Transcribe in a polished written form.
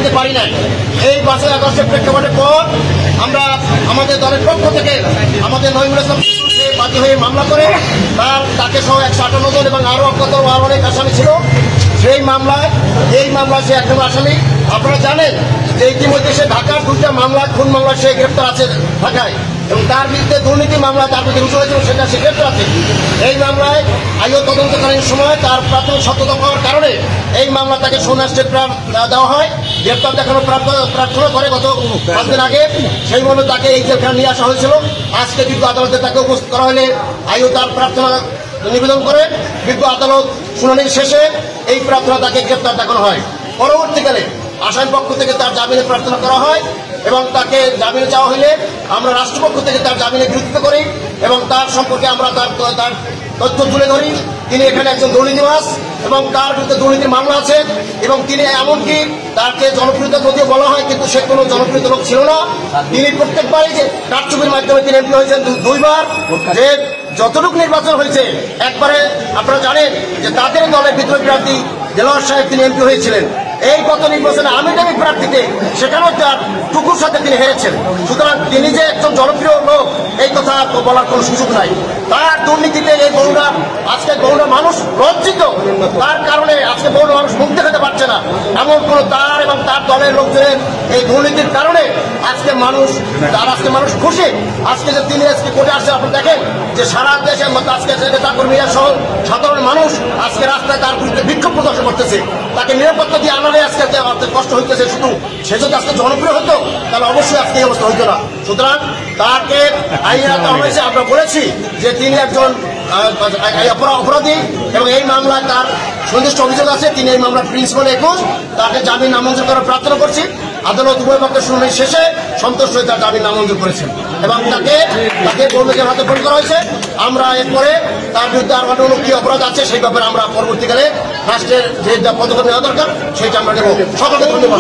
নিতে পারি নাই। এই 5ই আগস্টের প্রেক্ষাপটের পর আমরা আমাদের দলের পক্ষ থেকে আমাদের নইমুল ইসলাম বাদী হয়ে মামলা করে তাকে সহ 158 জন এবং আরো অনেক আসামি ছিল সেই মামলায়। এই মামলায় সে 1 নম্বর আসামি। আপনারা জানেন যে ইতিমধ্যে সে ঢাকার 2টা মামলা খুন মামলা সে গ্রেপ্তার আছে ঢাকায়, এবং তার বিরুদ্ধে দুর্নীতি মামলা তার বিরুদ্ধে রুজু হয়েছিল, সেটা সে গ্রেপ্তার আছে। এই মামলায় আইও তদন্তকালীন সময় তার প্রাথমিক সত্যতা পাওয়ার কারণে এই মামলা তাকে সোনাশ্রের দেওয়া হয়। গ্রেপ্তার দেখানোর প্রার্থনা করে গত 5 দিন আগে, সেই মনে তাকে এই জেলখানা নিয়ে আসা হয়েছিল। আজকে বিজ্ঞ আদালতে তাকে উপস্থিত করা হলে আইও তার প্রার্থনা নিবেদন করে বিজ্ঞ আদালত শুনানির শেষে এই প্রার্থনা তাকে গ্রেপ্তার দেখানো হয়। পরবর্তীকালে আসামির পক্ষ থেকে তার জামিনের প্রার্থনা করা হয় এবং তাকে জামিনে চাওয়া হলে আমরা রাষ্ট্রপক্ষ থেকে তার জামিনের বিরোধিতা করি এবং তার সম্পর্কে আমরা তার তথ্য তুলে ধরি। তিনি এখানে একজন দুর্নীতিবাজ এবং তার বিরুদ্ধে দুর্নীতির মামলা আছে এবং তিনি এমনকি তাকে জনপ্রিয়তা যদিও বলা হয় কিন্তু সে কোনো জনপ্রিয় লোক ছিল না। তিনি প্রত্যেকবারই যে কারচুপির মাধ্যমে তিনি এমপি হয়েছেন 2বার। যে যতটুকু নির্বাচন হয়েছে একবারে আপনারা জানেন যে তাদের দলের বিদ্রোহী প্রার্থী দেলোয়ার সাহেব তিনি এমপি হয়েছিলেন। এই গত নির্বাচনে আমির প্রার্থীতে সেখানেও তার টুকুর সাথে তিনি হেরেছেন। সুতরাং তিনি যে একজন জনপ্রিয় লোক এই কথা বলার কোনো সুযোগ নাই। তার দুর্নীতিতে এই বগুড়া আজকে বগুড়া মানুষ লজ্জিত। তার কারণে আজকে বগুড়া মানুষ মুখ দেখাতে পারছে না। এমন কোন তার এবং তার দলের লোকজনের এই দুর্নীতির কারণে আজকে মানুষ খুশি। আজকে যে তিনি আজকে কোর্টে আসছে, আপনি দেখেন যে সারা দেশে আজকে নেতা কর্মীরা সহ সাধারণ মানুষ আজকে রাস্তায় তার বিরুদ্ধে বিক্ষোভ প্রদর্শন করতেছে। তাকে নিরাপত্তা দিয়ে আনালে আজকে কষ্ট হইতেছে। শুধু সে যদি আজকে জনপ্রিয় হতো তাহলে অবশ্যই আজকে এই অবস্থা হইতো না। সুতরাং তাকে আইনে আনা হয়েছে। আমরা বলেছি যে তিনি একজন অপরাধী এবং এই মামলায় তার সুনির্দিষ্ট অভিযোগ আছে। তিনি এই মামলার প্রিন্সিপাল 21 তাকে জামিন নামঞ্জুর করার প্রার্থনা করছি। আদালত উভয় পক্ষের শুনানি শেষে সন্তুষ্ট হয়ে তার জামিন নামঞ্জুর করেছেন এবং তাকে বলবেন হাতে ফোন করা হয়েছে। আমরা এরপরে তার বিরুদ্ধে আর অন্য কি অপরাধ আছে সেই ব্যাপারে আমরা পরবর্তীকালে রাষ্ট্রের যে পদক্ষেপ নেওয়া দরকার সেটা আমরা নেব। সকলকে ধন্যবাদ।